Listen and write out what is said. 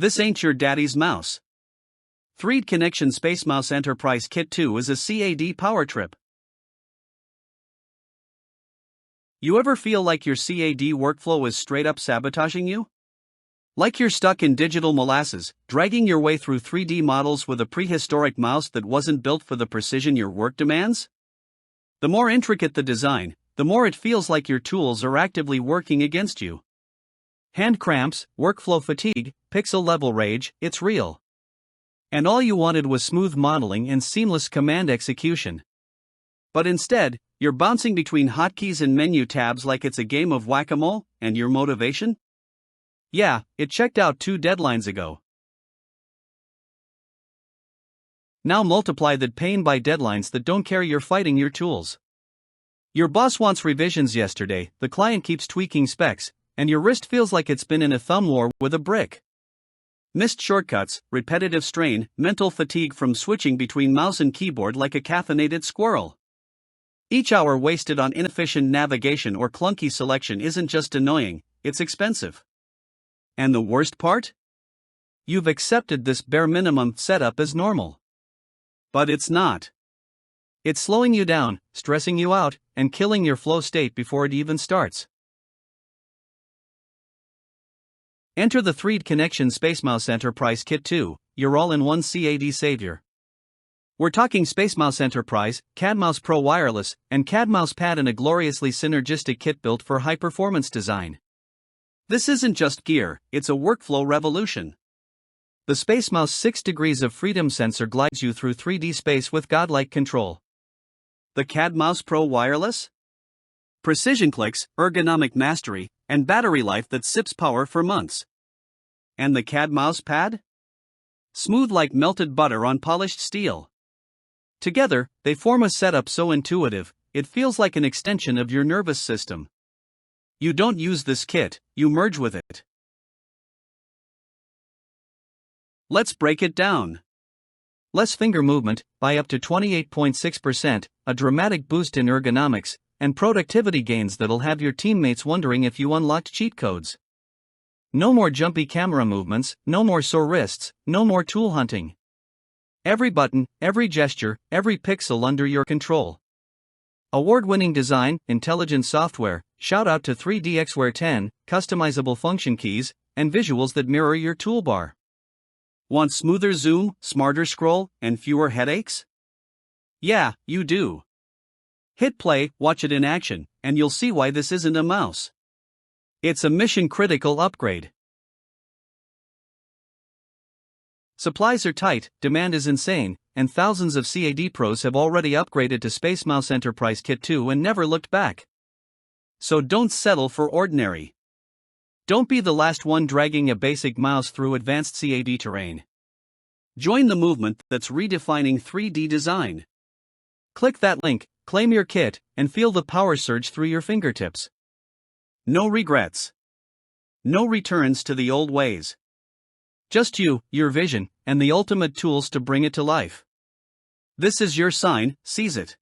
This ain't your daddy's mouse. 3Dconnexion SpaceMouse Enterprise Kit 2 is a CAD power trip. You ever feel like your CAD workflow is straight up sabotaging you? Like you're stuck in digital molasses, dragging your way through 3D models with a prehistoric mouse that wasn't built for the precision your work demands? The more intricate the design, the more it feels like your tools are actively working against you. Hand cramps, workflow fatigue, pixel level rage, it's real. And all you wanted was smooth modeling and seamless command execution. But instead, you're bouncing between hotkeys and menu tabs like it's a game of whack-a-mole, and your motivation? Yeah, it checked out 2 deadlines ago. Now multiply that pain by deadlines that don't care you're fighting your tools. Your boss wants revisions yesterday, the client keeps tweaking specs, and your wrist feels like it's been in a thumb war with a brick. Missed shortcuts, repetitive strain, mental fatigue from switching between mouse and keyboard like a caffeinated squirrel. Each hour wasted on inefficient navigation or clunky selection isn't just annoying, it's expensive. And the worst part? You've accepted this bare minimum setup as normal. But it's not. It's slowing you down, stressing you out, and killing your flow state before it even starts. Enter the 3Dconnexion SpaceMouse Enterprise Kit 2, your all-in-one CAD savior. We're talking SpaceMouse Enterprise, CAD Mouse Pro Wireless, and CAD Mouse Pad in a gloriously synergistic kit built for high-performance design. This isn't just gear, it's a workflow revolution. The SpaceMouse 6 degrees of freedom sensor glides you through 3D space with godlike control. The CAD Mouse Pro Wireless? Precision clicks, ergonomic mastery, and battery life that sips power for months. And the CAD Mouse Pad? Smooth like melted butter on polished steel. Together, they form a setup so intuitive, it feels like an extension of your nervous system. You don't use this kit, you merge with it. Let's break it down. Less finger movement, by up to 28.6%, a dramatic boost in ergonomics, and productivity gains that'll have your teammates wondering if you unlocked cheat codes. No more jumpy camera movements, no more sore wrists, no more tool hunting. Every button, every gesture, every pixel under your control. Award-winning design, intelligent software, shout out to 3DXware 10, customizable function keys, and visuals that mirror your toolbar. Want smoother zoom, smarter scroll, and fewer headaches? Yeah, you do. Hit play, watch it in action, and you'll see why this isn't a mouse. It's a mission-critical upgrade. Supplies are tight, demand is insane, and thousands of CAD pros have already upgraded to SpaceMouse Enterprise Kit 2 and never looked back. So don't settle for ordinary. Don't be the last one dragging a basic mouse through advanced CAD terrain. Join the movement that's redefining 3D design. Click that link, claim your kit, and feel the power surge through your fingertips. No regrets. No returns to the old ways. Just you, your vision, and the ultimate tools to bring it to life. This is your sign, seize it.